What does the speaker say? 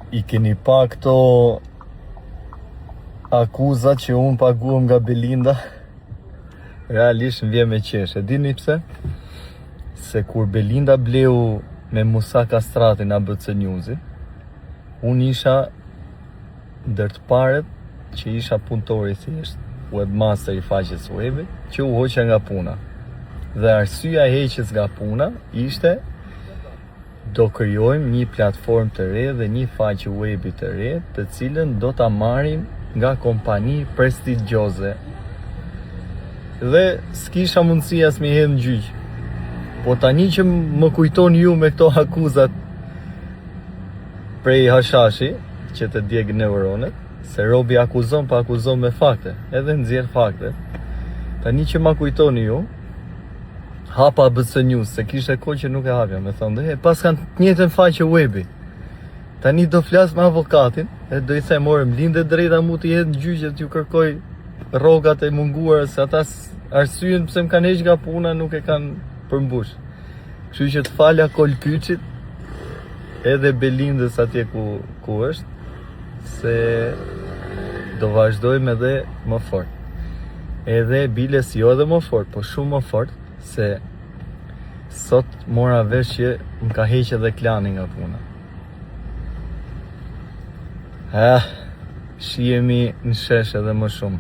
I keni pa këto akuzat që unë paguam nga Belinda? Realisht më vjen me qesh. E dini pse? Se kur Belinda bleu me Musa Kastratin ABC Newsi, unë isha ndër të paret që isha punëtori thjesht, webmaster i faqes webi, që u hoqa nga puna. Dhe arsyeja e heqjes nga puna ishte do krijojmë një platformë të re dhe një faqe webi të re, të cilën do ta marrim nga kompani prestigjioze. Dhe s'kisha mundësi as me hedh në gjyq. Po tani që më kujtoni ju me këto akuzat prej hashashi, që të djeg neuronet, se Robi akuzon pa akuzon me fakte, edhe nxjerr fakte. Tani që më kujtoni ju, hapa ABC News, se kishte kohë që nuk e hapja, me thonë, pas kanë të njëjtën faqe webi. Tani do flas me avokatin, e do i them, më lindë drejta mu të jetë në gjyqe t'ju kërkoj rrogat e munguara, se ata arsyen pse më kanë heq nga puna nuk e kanë përmbush. Kështu që të falja Kolkyçit, edhe Belindës atje ku është, se do vazhdojmë edhe më fort. Edhe biles jo edhe më fort, po shumë më fort, se sot mora vesh që më ka heq edhe klani nga puna. Shihemi në shesh edhe më shumë.